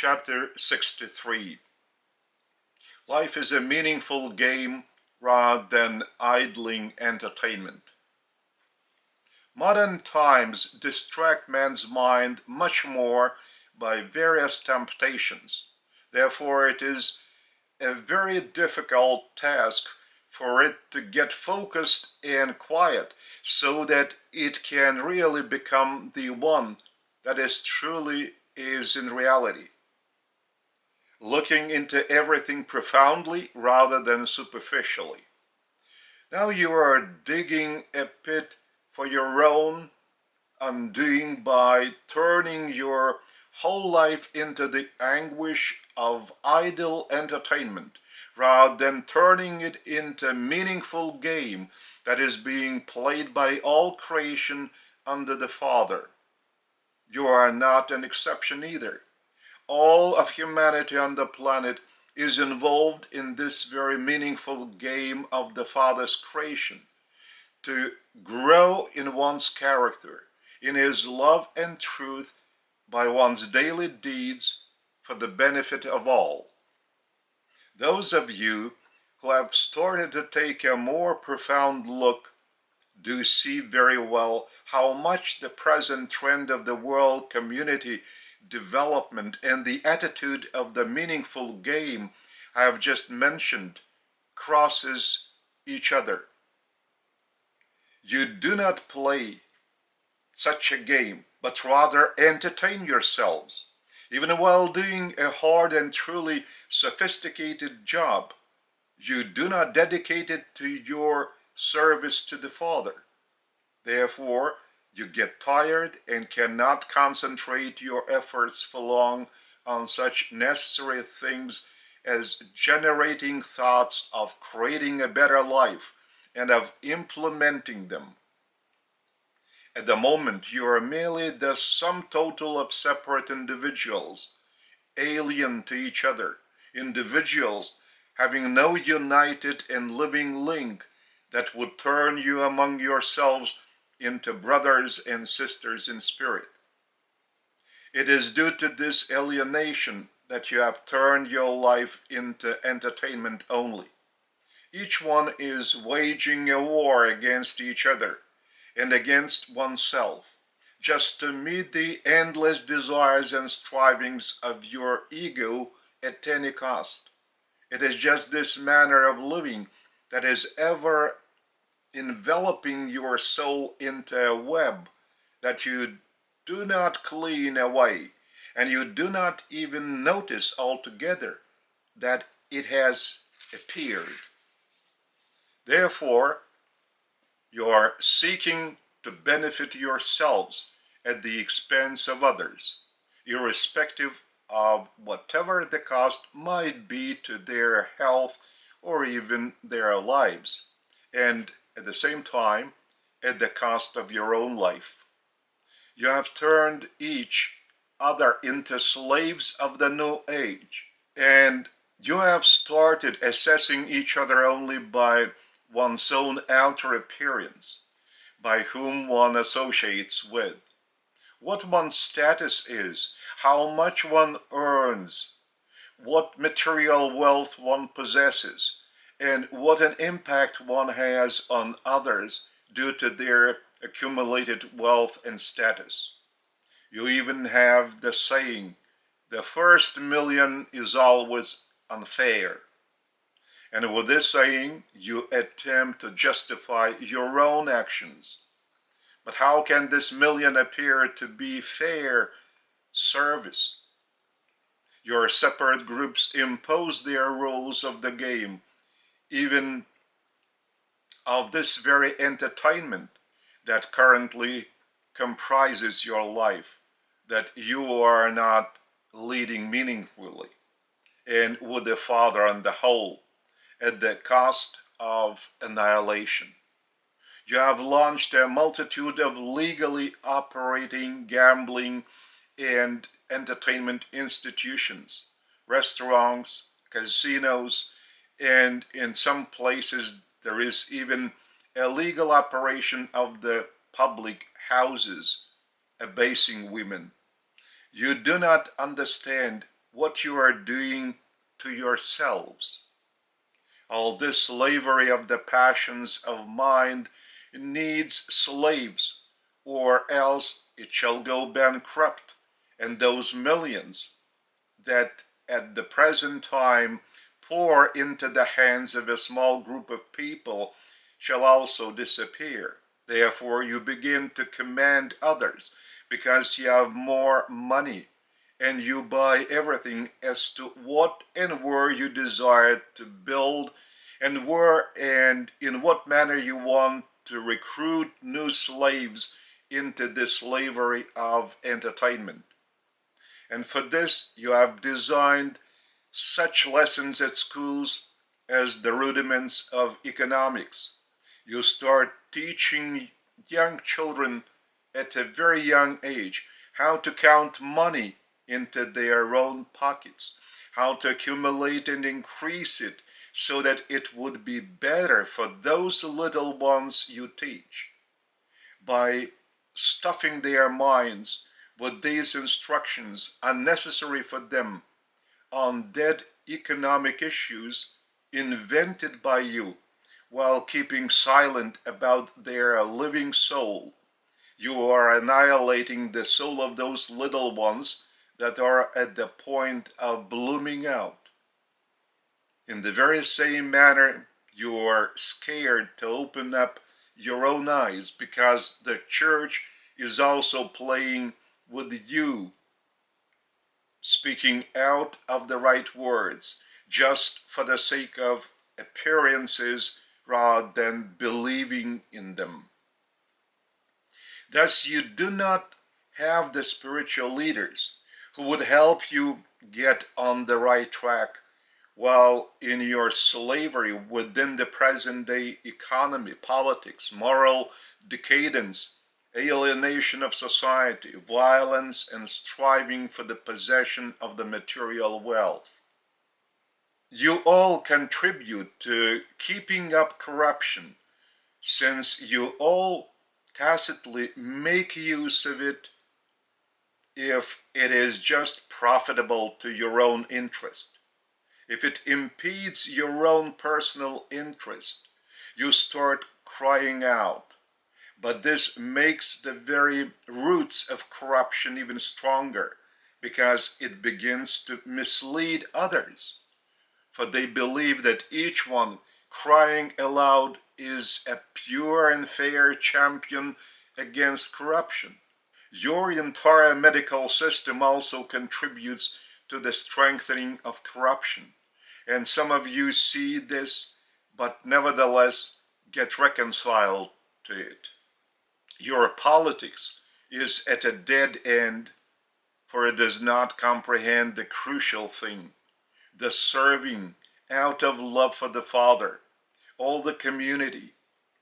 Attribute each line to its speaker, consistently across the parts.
Speaker 1: Chapter 63. Life is a meaningful game rather than idling entertainment. Modern times distract man's mind much more by various temptations. Therefore, it is a very difficult task for it to get focused and quiet so that it can really become the one that is truly is in reality, looking into everything profoundly rather than superficially. Now you are digging a pit for your own undoing by turning your whole life into the anguish of idle entertainment rather than turning it into a meaningful game that is being played by all creation under the Father. You are not an exception either. All of humanity on the planet is involved in this very meaningful game of the Father's creation, to grow in one's character, in his love and truth by one's daily deeds for the benefit of all. Those of you who have started to take a more profound look do see very well how much the present trend of the world community development and the attitude of the meaningful game I have just mentioned crosses each other. You do not play such a game, but rather entertain yourselves, even while doing a hard and truly sophisticated job. You do not dedicate it to your service to the Father. Therefore, you get tired and cannot concentrate your efforts for long on such necessary things as generating thoughts of creating a better life and of implementing them. At the moment, you are merely the sum total of separate individuals, alien to each other, individuals having no united and living link that would turn you among yourselves into brothers and sisters in spirit. It is due to this alienation that you have turned your life into entertainment only. Each one is waging a war against each other and against oneself, just to meet the endless desires and strivings of your ego at any cost. It is just this manner of living that is ever enveloping your soul into a web that you do not clean away, and you do not even notice altogether that it has appeared. Therefore, you are seeking to benefit yourselves at the expense of others, irrespective of whatever the cost might be to their health or even their lives, and at the same time at the cost of your own life. You have turned each other into slaves of the new age, and you have started assessing each other only by one's own outer appearance, by whom one associates with, what one's status is, how much one earns, what material wealth one possesses, and what an impact one has on others due to their accumulated wealth and status. You even have the saying, the first million is always unfair. And with this saying, you attempt to justify your own actions. But how can this million appear to be fair service? Your separate groups impose their rules of the game, even of this very entertainment that currently comprises your life, that you are not leading meaningfully and with the Father on the whole, at the cost of annihilation. You have launched a multitude of legally operating gambling and entertainment institutions, restaurants, casinos, and in some places there is even a legal operation of the public houses abasing women. You do not understand what you are doing to yourselves. All this slavery of the passions of mind needs slaves, or else it shall go bankrupt, and those millions that at the present time pour into the hands of a small group of people shall also disappear. Therefore you begin to command others because you have more money, and you buy everything as to what and where you desire to build, and where and in what manner you want to recruit new slaves into the slavery of entertainment. And for this you have designed such lessons at schools as the rudiments of economics. You start teaching young children at a very young age how to count money into their own pockets, how to accumulate and increase it so that it would be better for those little ones you teach. By stuffing their minds with these instructions unnecessary for them on dead economic issues invented by you, while keeping silent about their living soul, you are annihilating the soul of those little ones that are at the point of blooming out. In the very same manner, you are scared to open up your own eyes because the church is also playing with you, speaking out of the right words just for the sake of appearances rather than believing in them. Thus, you do not have the spiritual leaders who would help you get on the right track, while in your slavery within the present day economy, politics, moral decadence, alienation of society, violence, and striving for the possession of the material wealth. You all contribute to keeping up corruption, since you all tacitly make use of it if it is just profitable to your own interest. If it impedes your own personal interest, you start crying out. But this makes the very roots of corruption even stronger, because it begins to mislead others. For they believe that each one crying aloud is a pure and fair champion against corruption. Your entire medical system also contributes to the strengthening of corruption. And some of you see this, but nevertheless get reconciled to it. Your politics is at a dead end, for it does not comprehend the crucial thing, the serving out of love for the Father, all the community,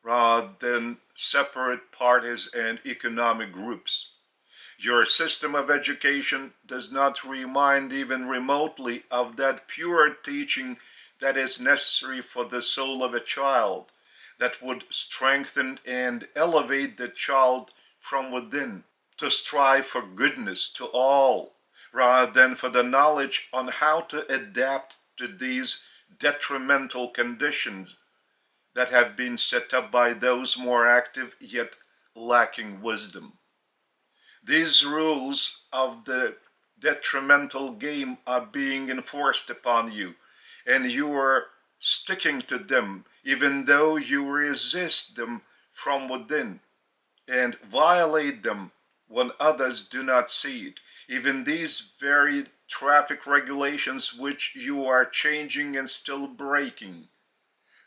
Speaker 1: rather than separate parties and economic groups. Your system of education does not remind even remotely of that pure teaching that is necessary for the soul of a child, that would strengthen and elevate the child from within, to strive for goodness to all, rather than for the knowledge on how to adapt to these detrimental conditions that have been set up by those more active yet lacking wisdom. These rules of the detrimental game are being enforced upon you, and you are sticking to them even though you resist them from within and violate them when others do not see it. Even these very traffic regulations which you are changing and still breaking.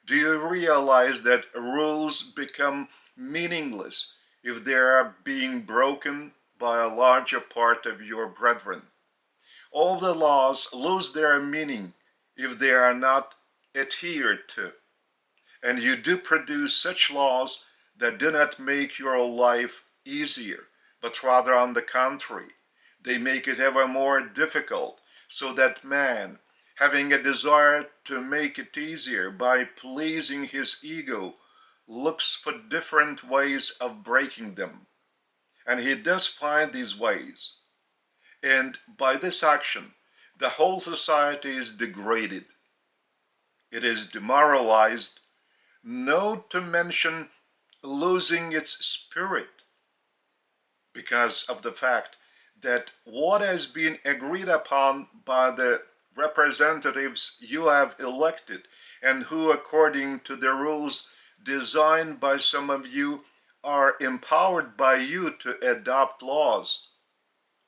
Speaker 1: Do you realize that rules become meaningless if they are being broken by a larger part of your brethren? All the laws lose their meaning if they are not adhered to. And you do produce such laws that do not make your life easier, but rather on the contrary, they make it ever more difficult, so that man, having a desire to make it easier by pleasing his ego, looks for different ways of breaking them. And he does find these ways. And by this action, the whole society is degraded. It is demoralized, not to mention losing its spirit, because of the fact that what has been agreed upon by the representatives you have elected, and who, according to the rules designed by some of you, are empowered by you to adopt laws,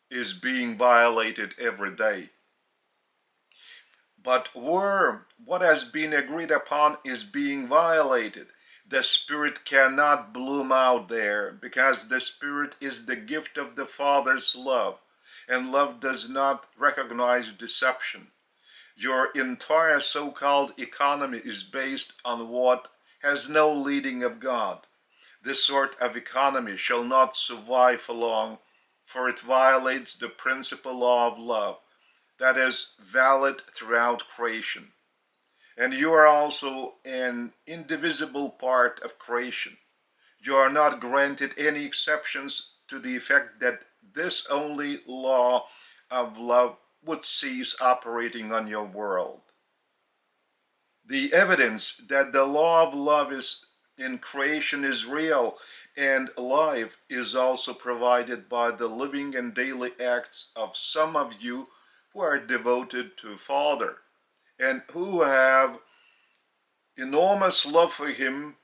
Speaker 1: is being violated every day. But where what has been agreed upon is being violated, the Spirit cannot bloom out there, because the Spirit is the gift of the Father's love, and love does not recognize deception. Your entire so-called economy is based on what has no leading of God. This sort of economy shall not survive for long, for it violates the principal law of love that is valid throughout creation. And you are also an indivisible part of creation. You are not granted any exceptions to the effect that this only law of love would cease operating on your world. The evidence that the law of love is in creation is real and alive is also provided by the living and daily acts of some of you who are devoted to Father and who have enormous love for Him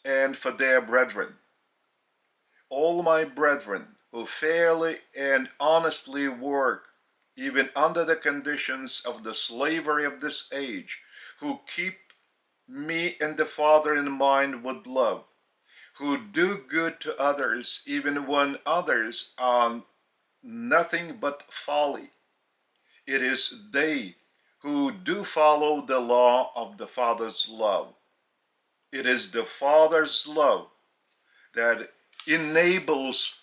Speaker 1: and for their brethren. All my brethren who fairly and honestly work, even under the conditions of the slavery of this age, who keep me and the Father in mind with love, who do good to others even when others are nothing but folly. It is they who do follow the law of the Father's love. It is the Father's love that enables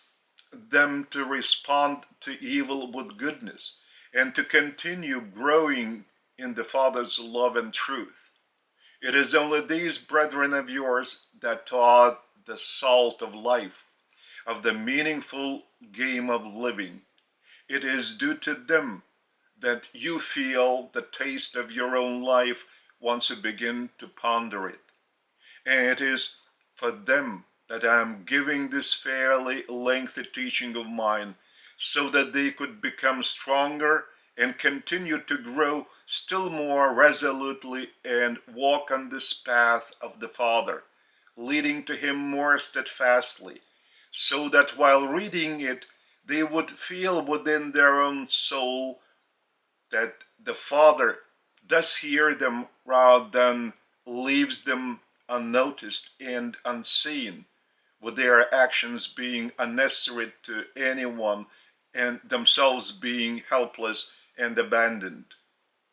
Speaker 1: them to respond to evil with goodness and to continue growing in the Father's love and truth. It is only these brethren of yours that taught the salt of life, of the meaningful game of living. It is due to them that you feel the taste of your own life once you begin to ponder it. And it is for them that I am giving this fairly lengthy teaching of mine, so that they could become stronger and continue to grow still more resolutely and walk on this path of the Father, leading to Him more steadfastly, so that while reading it, they would feel within their own soul that the Father does hear them rather than leaves them unnoticed and unseen, with their actions being unnecessary to anyone and themselves being helpless and abandoned.